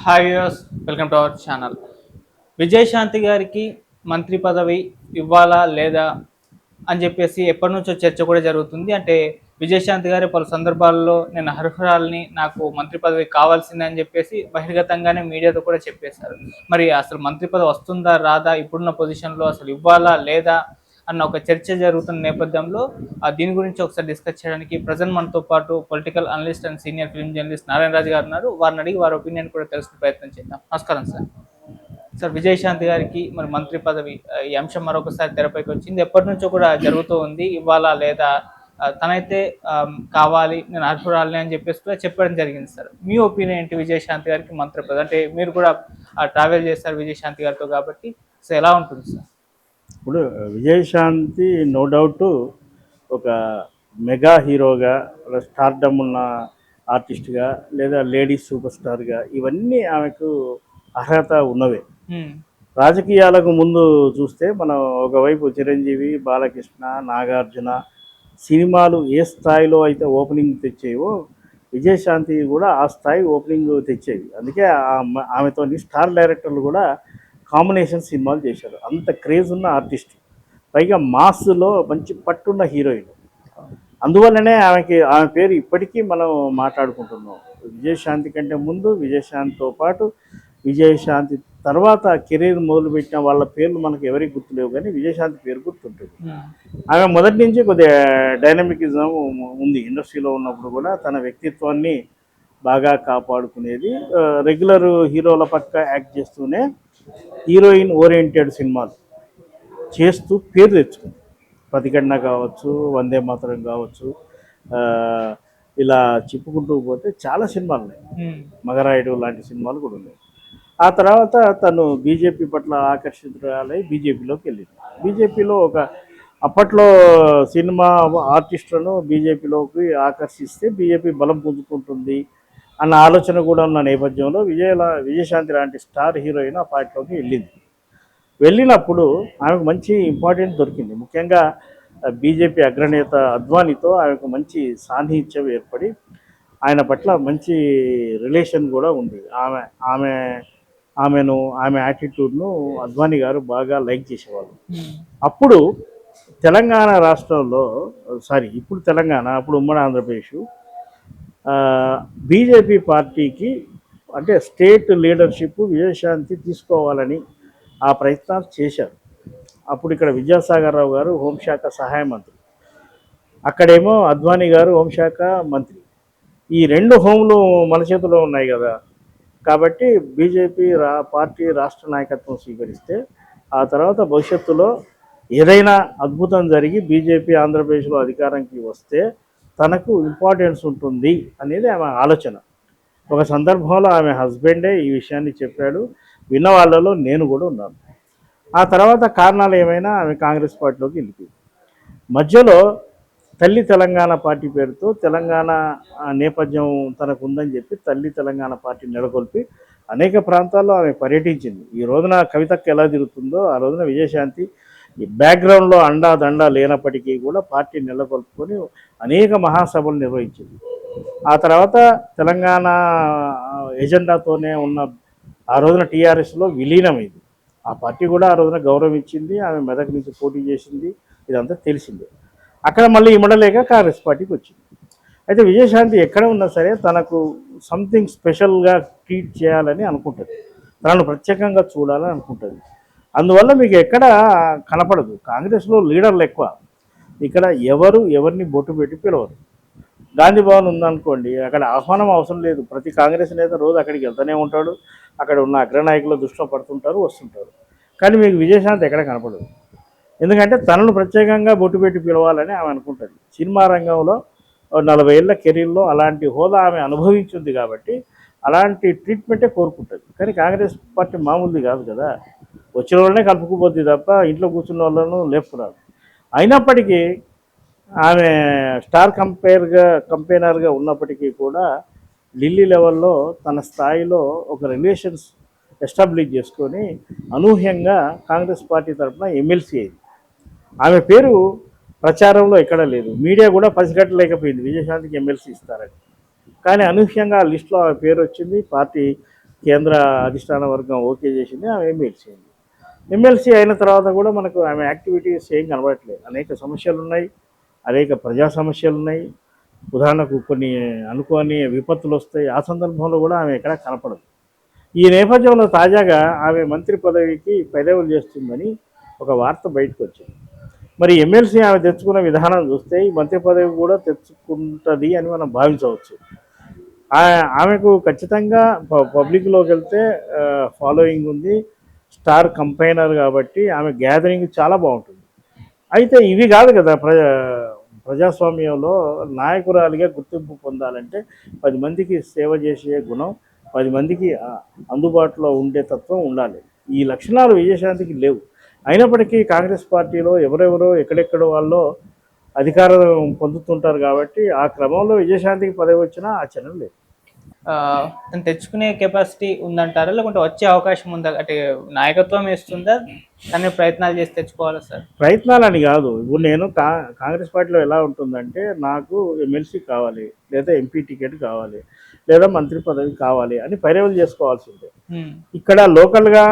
Hi viewers, welcome to our channel. Vijayashanti గారికి మంత్రి పదవి ఇవ్వాలా లేదా అని చెప్పేసి ఎప్పటి నుంచో చర్చ కూడా జరుగుతుంది. అంటే విజయశాంతి గారు పలు సందర్భాల్లో నేను అర్హురాలిని, నాకు మంత్రి పదవి కావాల్సిందే అని చెప్పేసి బహిర్గతంగానే మీడియాతో కూడా చెప్పేశారు. మరి అసలు మంత్రి పదవి వస్తుందా రాదా, ఇప్పుడున్న పొజిషన్లో అసలు ఇవ్వాలా లేదా అన్న ఒక చర్చ జరుగుతున్న నేపథ్యంలో దీని గురించి ఒకసారి డిస్కస్ చేయడానికి ప్రజెంట్ మనతో పాటు political analyst and senior film journalist Narayana Raju garu ఉన్నారు. వారిని అడిగి వారి ఒపీనియన్ కూడా తెలుసుకునే ప్రయత్నం చేద్దాం. నమస్కారం సార్. సార్, విజయశాంతి గారికి మరి మంత్రి పదవి ఈ అంశం మరొకసారి తెరపైకి వచ్చింది. ఎప్పటి నుంచో కూడా జరుగుతూ ఉంది. ఇవ్వాలా లేదా తనైతే కావాలి, నేను అర్హురాలని అని చెప్పేసి కూడా చెప్పడం జరిగింది. సార్, మీ ఒపీనియన్ ఏంటి విజయశాంతి గారికి మంత్రి పదవి? అంటే మీరు కూడా ట్రావెల్ చేస్తారు విజయశాంతి గారితో కాబట్టి, సో ఎలా ఉంటుంది సార్? ఇప్పుడు విజయశాంతి నో డౌట్ ఒక మెగా హీరోగా, స్టార్డమ్ ఉన్న ఆర్టిస్ట్గా, లేదా లేడీస్ సూపర్ స్టార్గా ఇవన్నీ ఆమెకు అర్హత ఉన్నవే. రాజకీయాలకు ముందు చూస్తే మనం ఒకవైపు చిరంజీవి, బాలకృష్ణ, నాగార్జున సినిమాలు ఏ స్థాయిలో అయితే ఓపెనింగ్ తెచ్చేవో విజయశాంతి కూడా ఆ స్థాయి ఓపెనింగ్ తెచ్చేవి. అందుకే ఆమెతో స్టార్ డైరెక్టర్లు కూడా కాంబినేషన్ సినిమాలు చేశారు. అంత క్రేజ్ ఉన్న ఆర్టిస్ట్, పైగా మాస్లో మంచి పట్టున్న హీరోయిన్. అందువల్లనే ఆమె పేరు ఇప్పటికీ మనం మాట్లాడుకుంటున్నాం. విజయశాంతి కంటే ముందు, విజయశాంతితో పాటు, విజయశాంతి తర్వాత కెరీర్ మొదలుపెట్టిన వాళ్ళ పేర్లు మనకు ఎవరికి గుర్తులేవు, కానీ విజయశాంతి పేరు గుర్తుంటుంది. ఆమె మొదటి నుంచి కొద్దిగా డైనమికిజం ఉంది. ఇండస్ట్రీలో ఉన్నప్పుడు కూడా తన వ్యక్తిత్వాన్ని బాగా కాపాడుకునేది. రెగ్యులర్ హీరోల పక్క యాక్ట్ చేస్తూనే హీరోయిన్ ఓరియంటెడ్ సినిమాలు చేస్తూ పేరు తెచ్చుకుంది. ప్రతిఘటన కావచ్చు, వందే మాతరం కావచ్చు, ఇలా చెప్పుకుంటూ పోతే చాలా సినిమాలు ఉన్నాయి. మగరాయుడు లాంటి సినిమాలు కూడా ఉన్నాయి. ఆ తర్వాత తను బీజేపీ పట్ల ఆకర్షితురాలై బీజేపీలోకి వెళ్ళింది. బీజేపీలో అప్పట్లో సినిమా ఆర్టిస్టులను బీజేపీలోకి ఆకర్షిస్తే బీజేపీ బలం పుంజుకుంటుంది అన్న ఆలోచన కూడా ఉన్న నేపథ్యంలో విజయశాంతి లాంటి స్టార్ హీరోయిన్ ఆ పార్టీలోకి వెళ్ళినప్పుడు ఆమెకు మంచి ఇంపార్టెంట్ దొరికింది. ముఖ్యంగా బీజేపీ అగ్రనేత అద్వానీతో ఆమెకు మంచి సాన్నిహిత్యం ఏర్పడి ఆయన పట్ల మంచి రిలేషన్ కూడా ఉంది. ఆమె యాటిట్యూడ్ను అద్వానీ గారు బాగా లైక్ చేసేవాళ్ళు. అప్పుడు తెలంగాణ రాష్ట్రంలో ఇప్పుడు తెలంగాణ, అప్పుడు ఉమ్మడి ఆంధ్రప్రదేశ్ బీజేపీ పార్టీకి అంటే స్టేట్ లీడర్షిప్ విజయశాంతి తీసుకోవాలని ఆ ప్రయత్నాలు చేశారు. అప్పుడు ఇక్కడ విద్యాసాగర్ రావు గారు హోంశాఖ సహాయ మంత్రి, అక్కడేమో అద్వానీ గారు హోంశాఖ మంత్రి. ఈ రెండు హోంలు మన చేతిలో ఉన్నాయి కదా. కాబట్టి బీజేపీ పార్టీ రాష్ట్ర నాయకత్వం స్వీకరిస్తే ఆ తర్వాత భవిష్యత్తులో ఏదైనా అద్భుతం జరిగి బీజేపీ ఆంధ్రప్రదేశ్లో అధికారానికి వస్తే తనకు ఇంపార్టెన్స్ ఉంటుంది అనేది ఆమె ఆలోచన. ఒక సందర్భంలో ఆమె హస్బెండే ఈ విషయాన్ని చెప్పాడు. విన్న వాళ్ళలో నేను కూడా ఉన్నాను. ఆ తర్వాత కారణాలు ఏమైనా ఆమె కాంగ్రెస్ పార్టీలోకి వెళ్ళిపోయింది. మధ్యలో తల్లి తెలంగాణ పార్టీ పేరుతో తెలంగాణ నేపథ్యం తనకు ఉందని చెప్పి తల్లి తెలంగాణ పార్టీ నెలకొల్పి అనేక ప్రాంతాల్లో ఆమె పర్యటించింది. ఈ రోజున కవితకు ఎలా తిరుగుతుందో ఆ రోజున విజయశాంతి ఈ బ్యాక్గ్రౌండ్లో అండా లేనప్పటికీ కూడా పార్టీ నెలకొల్పుకొని అనేక మహాసభలు నిర్వహించింది. ఆ తర్వాత తెలంగాణ ఎజెండాతోనే ఉన్న ఆ రోజున టీఆర్ఎస్లో విలీనమైంది. ఆ పార్టీ కూడా ఆ రోజున గౌరవం ఇచ్చింది. ఆమె మెదక్ నుంచి పోటీ చేసింది. ఇదంతా తెలిసిందే. అక్కడ మళ్ళీ ఇమ్మడలేక కాంగ్రెస్ పార్టీకి వచ్చింది. అయితే విజయశాంతి ఎక్కడ ఉన్నా సరే తనకు సంథింగ్ స్పెషల్గా ట్రీట్ చేయాలని అనుకుంటుంది. తనను ప్రత్యేకంగా చూడాలని అనుకుంటుంది. అందువల్ల మీకు ఎక్కడ కనపడదు. కాంగ్రెస్లో లీడర్లు ఎక్కువ. ఇక్కడ ఎవరిని బొట్టు పెట్టి పిలవరు. గాంధీ భవన్ ఉందనుకోండి, అక్కడ ఆహ్వానం అవసరం లేదు. ప్రతి కాంగ్రెస్ నేత రోజు అక్కడికి వెళ్తూనే ఉంటాడు. అక్కడ ఉన్న అగ్రనాయకుల దృష్టిలో పడుతుంటారు, వస్తుంటారు. కానీ మీకు విజయశాంతి ఎక్కడ కనపడదు. ఎందుకంటే తనను ప్రత్యేకంగా బొట్టు పెట్టి పిలవాలని ఆమె అనుకుంటుంది. సినిమా రంగంలో 40 ఏళ్ల కెరీర్లో అలాంటి హోదా ఆమె అనుభవించింది కాబట్టి అలాంటి ట్రీట్మెంటే కోరుకుంటుంది. కానీ కాంగ్రెస్ పార్టీ మామూలుది కాదు కదా. వచ్చిన వాళ్ళనే కలుపుకుపోద్ది తప్ప ఇంట్లో కూర్చున్న వాళ్ళను లేపుకురాదు. అయినప్పటికీ ఆమె స్టార్ కంపెయినర్గా ఉన్నప్పటికీ కూడా ఢిల్లీ లెవెల్లో తన స్థాయిలో ఒక రిలేషన్స్ ఎస్టాబ్లిష్ చేసుకొని అనూహ్యంగా కాంగ్రెస్ పార్టీ తరఫున ఎమ్మెల్సీ అయింది. ఆమె పేరు ప్రచారంలో ఎక్కడా లేదు. మీడియా కూడా పసిగట్టలేకపోయింది విజయశాంతికి ఎమ్మెల్సీ ఇస్తారని. కానీ అనూహ్యంగా ఆ లిస్టులో ఆమె పేరు వచ్చింది. పార్టీ కేంద్ర అధిష్టాన వర్గం ఓకే చేసింది, ఆమె ఎమ్మెల్సీ అయింది. ఎమ్మెల్సీ అయిన తర్వాత కూడా మనకు ఆమె యాక్టివిటీస్ ఏం కనబడట్లేదు. అనేక సమస్యలు ఉన్నాయి, అనేక ప్రజా సమస్యలు ఉన్నాయి. ఉదాహరణకు కొన్ని అనుకోని విపత్తులు వస్తాయి, ఆ సందర్భంలో కూడా ఆమె ఎక్కడా కనపడదు. ఈ నేపథ్యంలో తాజాగా ఆమె మంత్రి పదవికి పెదవులు చేస్తుందని ఒక వార్త బయటకు వచ్చింది. మరి ఎమ్మెల్సీ ఆమె తెచ్చుకున్న విధానం చూస్తే ఈ మంత్రి పదవి కూడా తెచ్చుకుంటుంది అని మనం భావించవచ్చు. ఆమెకు ఖచ్చితంగా పబ్లిక్లోకి వెళ్తే ఫాలోయింగ్ ఉంది, స్టార్ కంపైనర్ కాబట్టి ఆమె గ్యాదరింగ్ చాలా బాగుంటుంది. అయితే ఇవి కాదు కదా ప్రజాస్వామ్యంలో నాయకురాలిగా గుర్తింపు పొందాలంటే 10 మందికి సేవ చేసే గుణం, 10 మందికి అందుబాటులో ఉండే తత్వం ఉండాలి. ఈ లక్షణాలు విజయశాంతికి లేవు. అయినప్పటికీ కాంగ్రెస్ పార్టీలో ఎవరెవరో ఎక్కడెక్కడ వాళ్ళో అధికారం పొందుతుంటారు కాబట్టి ఆ క్రమంలో విజయశాంతికి పదవి వచ్చినా ఆశ్చర్యం లేదు. తను తెచ్చుకునే కెపాసిటీ ఉందంటారా, లేకుంటే వచ్చే అవకాశం ఉందా? అంటే నాయకత్వం ఇస్తుందా, తను ప్రయత్నాలు చేసి తెచ్చుకోవాలా సార్? ప్రయత్నాలు అని కాదు. ఇప్పుడు నేను కాంగ్రెస్ పార్టీలో ఎలా ఉంటుందంటే, నాకు ఎమ్మెల్సీ కావాలి, లేదా ఎంపీ టికెట్ కావాలి, లేదా మంత్రి పదవి కావాలి అని పైరవీలు చేసుకోవాల్సిందే. ఇక్కడ లోకల్గా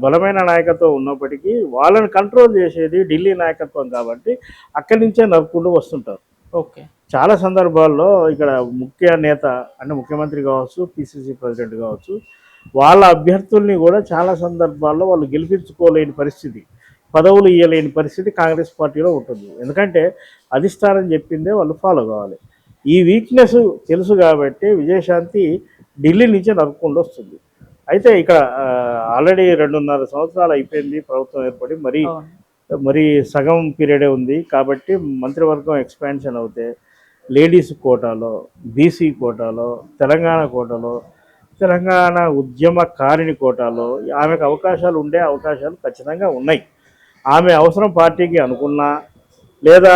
బలమైన నాయకత్వం ఉన్నప్పటికీ వాళ్ళని కంట్రోల్ చేసేది ఢిల్లీ నాయకత్వం కాబట్టి అక్కడి నుంచే నరుక్కుంటూ వస్తుంటారు. ఓకే. చాలా సందర్భాల్లో ఇక్కడ ముఖ్య నేత అంటే ముఖ్యమంత్రి కావచ్చు, పిసిసి ప్రెసిడెంట్ కావచ్చు, వాళ్ళ అభ్యర్థుల్ని కూడా చాలా సందర్భాల్లో వాళ్ళు గెలిపించుకోలేని పరిస్థితి, పదవులు ఇవ్వలేని పరిస్థితి కాంగ్రెస్ పార్టీలో ఉంటుంది. ఎందుకంటే అధిష్టానం చెప్పిందే వాళ్ళు ఫాలో కావాలి. ఈ వీక్నెస్ తెలుసు కాబట్టి విజయశాంతి ఢిల్లీ నుంచే నరుక్కుండా వస్తుంది. అయితే ఇక్కడ ఆల్రెడీ 2.5 సంవత్సరాలు అయిపోయింది ప్రభుత్వం ఏర్పడి, మరి సగం పీరియడే ఉంది కాబట్టి మంత్రివర్గం ఎక్స్పాన్షన్ అవుతే లేడీస్ కోటాలో, బీసీ కోటాలో, తెలంగాణ కోటాలో, తెలంగాణ ఉద్యమకారిణి కోటాలో ఆమెకు అవకాశాలు ఖచ్చితంగా ఉన్నాయి. ఆమె అవసరం పార్టీకి అనుకున్నా, లేదా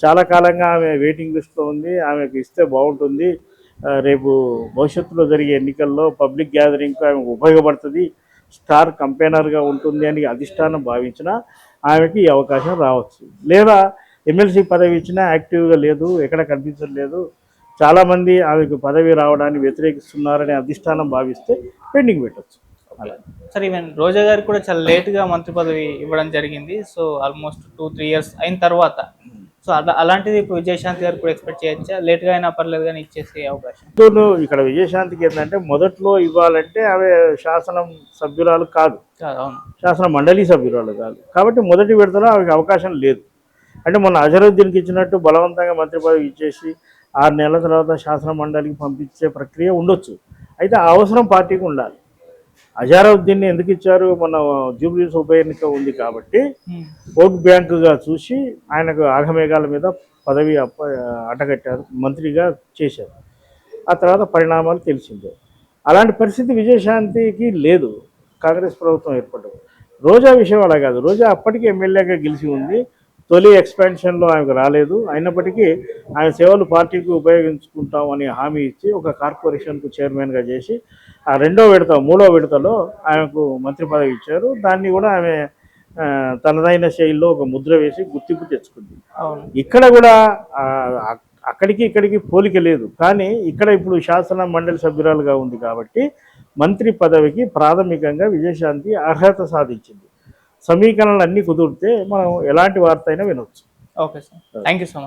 చాలా కాలంగా ఆమె వెయిటింగ్ లిస్ట్లో ఉంది, ఆమెకు ఇస్తే బాగుంటుంది, రేపు భవిష్యత్తులో జరిగే ఎన్నికల్లో పబ్లిక్ గ్యాదరింగ్కి ఆమెకు ఉపయోగపడుతుంది, స్టార్ కంపెయినర్గా ఉంటుంది అని అధిష్టానం భావించినా ఆమెకి ఈ అవకాశం రావచ్చు. లేదా ఎమ్మెల్సీ పదవి ఇచ్చినా యాక్టివ్గా లేదు, ఎక్కడ కనిపించట్లేదు, చాలామంది ఆమెకు పదవి రావడాన్ని వ్యతిరేకిస్తున్నారని అధిష్టానం భావిస్తే పెండింగ్ పెట్టచ్చు. అలా సార్, ఈవెన్ రోజా గారికి కూడా చాలా లేట్గా మంత్రి పదవి ఇవ్వడం జరిగింది. సో ఆల్మోస్ట్ 2-3 ఇయర్స్ అయిన తర్వాత, సో అలాంటిది ఇప్పుడు విజయశాంతి గారు కూడా ఎక్స్పెక్ట్ చేయొచ్చా? లేట్గా అయినా పర్లేదు కానీ ఇచ్చేసే అవకాశం? ఇక్కడ విజయశాంతికి ఏంటంటే మొదట్లో ఇవ్వాలంటే ఆమె శాసనం సభ్యురాలు కాదు, శాసన మండలి సభ్యురాలు కాదు కాబట్టి మొదటి విడతలో ఆమెకు అవకాశం లేదు. అంటే మొన్న అజరుద్దీన్కి ఇచ్చినట్టు బలవంతంగా మంత్రి పదవి ఇచ్చేసి 6 నెలల తర్వాత శాసన మండలికి పంపించే ప్రక్రియ ఉండొచ్చు. అయితే ఆ అవసరం పార్టీకి ఉండాలి. అజారుద్దీన్ని ఎందుకు ఇచ్చారు? మన జూబ్లీస్ ఉప ఎన్నిక ఉంది కాబట్టి ఓట్ బ్యాంకుగా చూసి ఆయనకు ఆగమేఘాల మీద పదవి అటగట్టారు, మంత్రిగా చేశారు. ఆ తర్వాత పరిణామాలు తెలిసిందే. అలాంటి పరిస్థితి విజయశాంతికి లేదు కాంగ్రెస్ ప్రభుత్వం ఏర్పడడం. రోజా విషయం అలా కాదు. రోజా అప్పటికీ ఎమ్మెల్యేగా గెలిచి ఉంది, తొలి ఎక్స్పాన్షన్లో ఆమెకు రాలేదు. అయినప్పటికీ ఆమె సేవలు పార్టీకి ఉపయోగించుకుంటామని హామీ ఇచ్చి ఒక కార్పొరేషన్కు చైర్మన్గా చేసి ఆ 3వ విడతలో ఆమెకు మంత్రి పదవి ఇచ్చారు. దాన్ని కూడా ఆమె తనదైన శైలిలో ఒక ముద్ర వేసి గుర్తింపు తెచ్చుకుంది. ఇక్కడ కూడా అక్కడికి ఇక్కడికి పోలిక లేదు, కానీ ఇక్కడ ఇప్పుడు శాసన మండలి సభ్యురాలుగా ఉంది కాబట్టి మంత్రి పదవికి ప్రాథమికంగా విజయశాంతి అర్హత సాధించింది. సమీకరణలు అన్నీ కుదిరితే మనం ఎలాంటి వార్త అయినా వినొచ్చు. Okay sir, thank you so much.